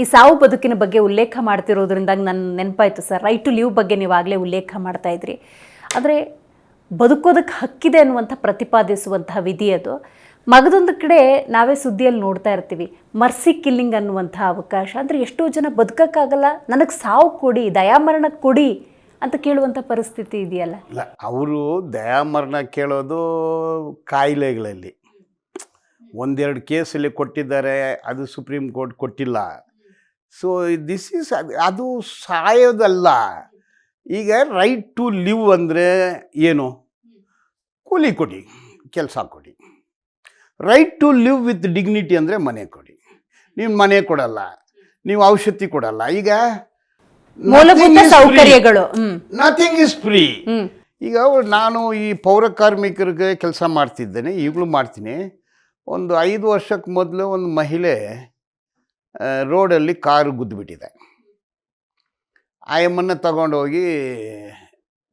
ಈ ಸಾವು ಬದುಕಿನ ಬಗ್ಗೆ ಉಲ್ಲೇಖ ಮಾಡ್ತಿರೋದ್ರಿಂದ ನನ್ನ ನೆನಪಾಯಿತು ಸರ್. ರೈಟ್ ಟು ಲಿವ್ ಬಗ್ಗೆ ನೀವು ಆಗಲೇ ಉಲ್ಲೇಖ ಮಾಡ್ತಾ ಇದ್ರಿ. ಆದರೆ ಬದುಕೋದಕ್ಕೆ ಹಕ್ಕಿದೆ ಅನ್ನುವಂಥ ಪ್ರತಿಪಾದಿಸುವಂತಹ ವಿಧಿ ಅದು. ಮಗದೊಂದು ಕಡೆ ನಾವೇ ಸುದ್ದಿಯಲ್ಲಿ ನೋಡ್ತಾ ಇರ್ತೀವಿ, ಮರ್ಸಿ ಕಿಲ್ಲಿಂಗ್ ಅನ್ನುವಂಥ ಅವಕಾಶ. ಅಂದರೆ ಎಷ್ಟೋ ಜನ ಬದುಕೋಕ್ಕಾಗಲ್ಲ, ನನಗೆ ಸಾವು ಕೊಡಿ, ದಯಾಮರಣ ಕೊಡಿ ಅಂತ ಕೇಳುವಂಥ ಪರಿಸ್ಥಿತಿ ಇದೆಯಲ್ಲ. ಇಲ್ಲ, ಅವರು ದಯಾಮರಣ ಕೇಳೋದು ಕಾಯಿಲೆಗಳಲ್ಲಿ ಒಂದೆರಡು ಕೇಸಲ್ಲಿ ಕೊಟ್ಟಿದ್ದಾರೆ, ಅದು ಸುಪ್ರೀಂ ಕೋರ್ಟ್ ಕೊಟ್ಟಿಲ್ಲ. ಸೊ ದಿಸ್ ಈಸ್ ಅದು ಸಾಯೋದಲ್ಲ. ಈಗ ರೈಟ್ ಟು ಲಿವ್ ಅಂದರೆ ಏನು? ಕೂಲಿ ಕೊಡಿ, ಕೆಲಸ ಕೊಡಿ. Right to live with dignity ಅಂದರೆ ಮನೆ ಕೊಡಿ. ನೀವು ಮನೆ ಕೊಡಲ್ಲ, ನೀವು ಔಷಧಿ ಕೊಡಲ್ಲ. ಈಗ ಮೂಲಭೂತ ಸೌಕರ್ಯಗಳು ನಥಿಂಗ್ ಇಸ್ ಫ್ರೀ. ಈಗ ನಾನು ಈ ಪೌರ ಕಾರ್ಮಿಕರಿಗೆ ಕೆಲಸ ಮಾಡ್ತಿದ್ದೇನೆ, ಈಗಲೂ ಮಾಡ್ತೀನಿ. ಒಂದು 5 ವರ್ಷಕ್ಕೆ ಮೊದಲು ಒಂದು ಮಹಿಳೆ ರೋಡಲ್ಲಿ ಕಾರು ಗುದ್ದುಬಿಟ್ಟಿದೆ. ಆಯಮ್ಮನ್ನು ತಗೊಂಡೋಗಿ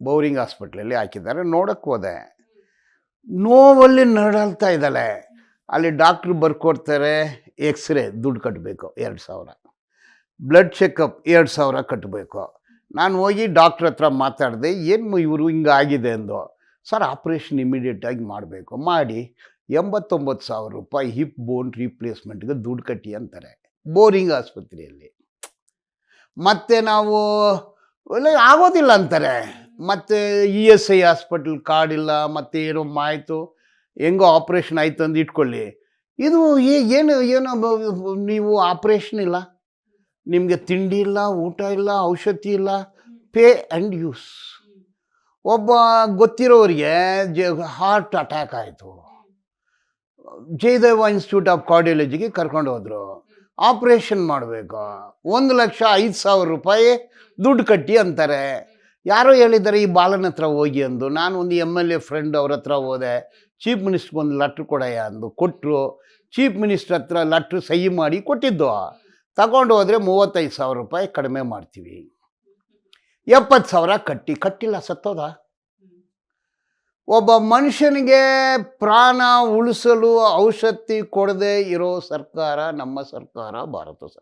ಬೌರಿಂಗ್ ಹಾಸ್ಪಿಟ್ಲಲ್ಲಿ ಹಾಕಿದ್ದಾರೆ. ನೋಡೋಕ್ಕೆ ಹೋದೆ, ನೋವಲ್ಲಿ ನರಳಾಡ್ತಾ ಇದ್ದಾಳೆ. ಅಲ್ಲಿ ಡಾಕ್ಟ್ರು ಬರ್ಕೊಡ್ತಾರೆ, ಎಕ್ಸ್ರೇ ದುಡ್ಡು ಕಟ್ಟಬೇಕು 2000, ಬ್ಲಡ್ ಚೆಕಪ್ 2000 ಕಟ್ಟಬೇಕು. ನಾನು ಹೋಗಿ ಡಾಕ್ಟ್ರ್ ಹತ್ರ ಮಾತಾಡಿದೆ, ಏನು ಇವರು ಹಿಂಗಾಗಿದೆ ಅಂದು. ಸರ್ ಆಪ್ರೇಷನ್ ಇಮಿಡಿಯೇಟಾಗಿ ಮಾಡಬೇಕು, ಮಾಡಿ 89,000 ರೂಪಾಯಿ ಹಿಪ್ ಬೋನ್ ರೀಪ್ಲೇಸ್ಮೆಂಟ್ಗೆ ದುಡ್ಡು ಕಟ್ಟಿ ಅಂತಾರೆ ಬೋರಿಂಗ್ ಆಸ್ಪತ್ರೆಯಲ್ಲಿ. ಮತ್ತು ನಾವು ಆಗೋದಿಲ್ಲ ಅಂತಾರೆ. ಮತ್ತು ESI ಹಾಸ್ಪಿಟಲ್ ಕಾರ್ಡ್ ಇಲ್ಲ, ಮತ್ತು ಏನೋ ಆಯಿತು, ಹೆಂಗೋ ಆಪ್ರೇಷನ್ ಆಯಿತು ಅಂದು ಇಟ್ಕೊಳ್ಳಿ. ಇದು ಏನು ನೀವು ಆಪ್ರೇಷನ್ ಇಲ್ಲ, ನಿಮಗೆ ತಿಂಡಿ ಇಲ್ಲ, ಊಟ ಇಲ್ಲ, ಔಷಧಿ ಇಲ್ಲ, ಪೇ ಆ್ಯಂಡ್ ಯೂಸ್. ಒಬ್ಬ ಗೊತ್ತಿರೋರಿಗೆ ಹಾರ್ಟ್ ಅಟ್ಯಾಕ್ ಆಯಿತು, ಜಯದೇವ ಇನ್ಸ್ಟಿಟ್ಯೂಟ್ ಆಫ್ ಕಾರ್ಡಿಯಾಲಜಿಗೆ ಕರ್ಕೊಂಡು ಹೋದರು. ಆಪ್ರೇಷನ್ ಮಾಡಬೇಕು, 1,05,000 ರೂಪಾಯಿ ದುಡ್ಡು ಕಟ್ಟಿ ಅಂತಾರೆ. ಯಾರೋ ಹೇಳಿದ್ದಾರೆ ಈ ಬಾಲನ ಹತ್ರ ಹೋಗಿ ಅಂದು. ನಾನು ಒಂದು MLA ಫ್ರೆಂಡ್ ಅವ್ರ ಹತ್ರ ಹೋದೆ, ಚೀಫ್ ಮಿನಿಸ್ಟ್ರಿಗೆ ಒಂದು ಲೆಟ್ರ್ ಕೊಡಯ್ಯ ಅಂದು ಕೊಟ್ಟರು. ಚೀಫ್ ಮಿನಿಸ್ಟ್ರ್ ಹತ್ರ ಲೆಟ್ರ್ ಸಹಿ ಮಾಡಿ ಕೊಟ್ಟಿದ್ದು. ತಗೊಂಡು ಹೋದರೆ 35,000 ರೂಪಾಯಿ ಕಡಿಮೆ ಮಾಡ್ತೀವಿ, 70,000 ಕಟ್ಟಿಲ್ಲ, ಸತ್ತೋದ. ಒಬ್ಬ ಮನುಷ್ಯನಿಗೆ ಪ್ರಾಣ ಉಳಿಸಲು ಔಷಧಿ ಕೊಡದೆ ಇರೋ ಸರ್ಕಾರ ನಮ್ಮ ಸರ್ಕಾರ, ಭಾರತ ಸರ್ಕಾರ.